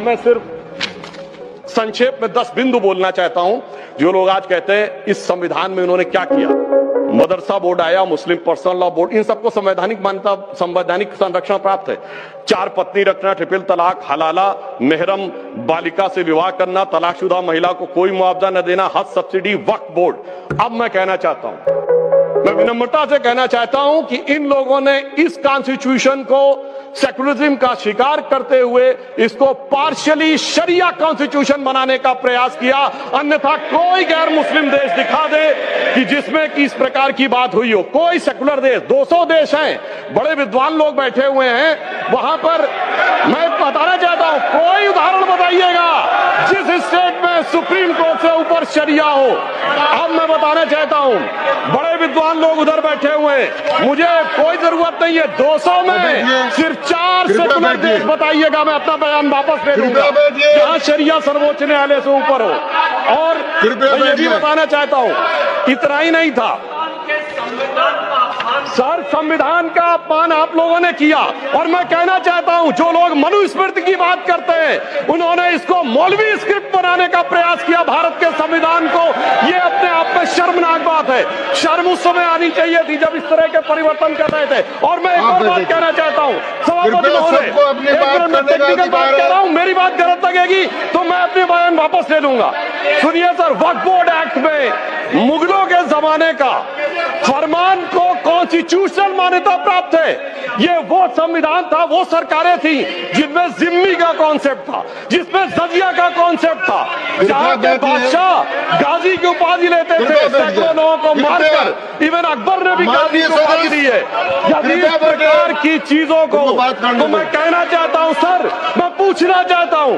मैं सिर्फ संक्षेप में 10 बिंदु बोलना चाहता हूं। जो लोग आज कहते हैं इस संविधान में उन्होंने क्या किया, मदरसा बोर्ड आया, मुस्लिम पर्सनल लॉ बोर्ड, इन सबको संवैधानिक मान्यता, संवैधानिक संरक्षण प्राप्त है। 4 पत्नी रखना, ट्रिपल तलाक, हलाला, मेहरम बालिका से विवाह करना, तलाकशुदा महिला को कोई मुआवजा न देना, हज सब्सिडी, वक्फ बोर्ड। अब मैं कहना चाहता हूं, मैं विनम्रता से कहना चाहता हूं कि इन लोगों ने इस कॉन्स्टिट्यूशन को सेकुलरिज्म का शिकार करते हुए इसको पार्शियली शरिया कॉन्स्टिट्यूशन बनाने का प्रयास किया। अन्यथा कोई गैर मुस्लिम देश दिखा दे कि जिसमें कि इस प्रकार की बात हुई हो, कोई सेकुलर देश, 200 देश हैं, बड़े विद्वान लोग बैठे हुए हैं वहां पर। मैं बताना चाहता हूं, कोई उदाहरण बताइएगा जिस स्टेट में सुप्रीम कोर्ट से ऊपर शरिया हो। अब मैं बताना चाहता हूं, बड़े विद्वान लोग उधर बैठे हुए हैं, मुझे कोई जरूरत नहीं है 200 में सिर्फ 4 सेकुलर देश बताइएगा, मैं अपना बयान वापस ले लूंगा, जहां शरिया सर्वोच्च न्यायालय से ऊपर हो। और मैं ये भी बताना चाहता हूं, इतना ही नहीं था सर, संविधान का अपमान आप लोगों ने किया। और मैं कहना चाहता हूं, जो लोग मनुस्मृति की बात करते हैं, उन्होंने इसको मौलवी स्क्रिप्ट बनाने का प्रयास किया भारत के संविधान को। ये अपने आप में शर्मनाक बात है। शर्म उस समय आनी चाहिए थी जब इस तरह के परिवर्तन कर रहे थे। और मैं एक और बात कहना चाहता हूं, सभापति महोदय, मैं टेक्निकल बात कर रहा हूं, मेरी बात गलत लगेगी तो मैं अपने बयान वापस ले लूंगा। सुनिए सर, वक्फ बोर्ड एक्ट में मुगलों के जमाने का फरमान को कॉन्स्टिट्यूशनल मान्यता प्राप्त है। ये वो संविधान था, वो सरकारें थी जिनमें जिम्मी का कॉन्सेप्ट था, जिसमें जजिया का कॉन्सेप्ट था, जहां के बादशाह गाजी की उपाधि लेते थे, सैकड़ों लोगों को मारकर। इवन अकबर ने भी गाजी की उपाधि दी है। यदि इस प्रकार की चीजों को तो मैं कहना चाहता हूं सर, मैं पूछना चाहता हूं,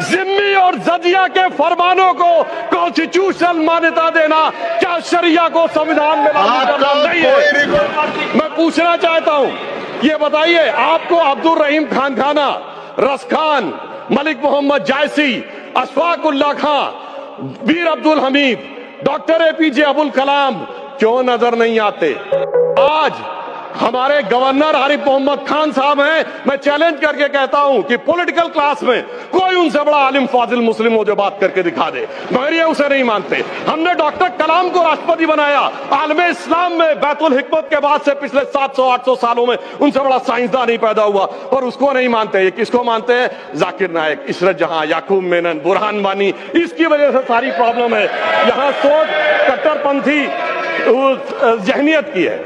जिम्मी और जजिया के फरमानों को कॉन्स्टिट्यूशनल मान्यता देना क्या शरिया को संविधान में लागू करना नहीं है? मैं पूछना चाहता हूं, ये बताइए, आपको अब्दुल रहीम खान खाना, रस खान, मलिक मोहम्मद जायसी, अशफाकुल्ला खान, वीर अब्दुल हमीद, डॉक्टर APJ अबुल कलाम क्यों नजर नहीं आते? आज हमारे गवर्नर आरिफ मोहम्मद खान साहब हैं। मैं चैलेंज करके कहता हूं कि पॉलिटिकल क्लास में कोई उनसे बड़ा आलिम फाजिल मुस्लिम हो जो बात करके दिखा दे, मगर ये उसे नहीं मानते। हमने डॉक्टर कलाम को राष्ट्रपति बनाया। आलमे इस्लाम में बैतुल हिकमत के बाद से पिछले 700-800 सालों में उनसे बड़ा साइंसदान नहीं पैदा हुआ, और उसको नहीं मानते। ये किसको मानते हैं? जाकिर नायक, इशरत जहां, याकूब मेनन, बुरहान वानी। इसकी वजह से सारी प्रॉब्लम है। यहाँ सोच कट्टरपंथी जहनियत की है।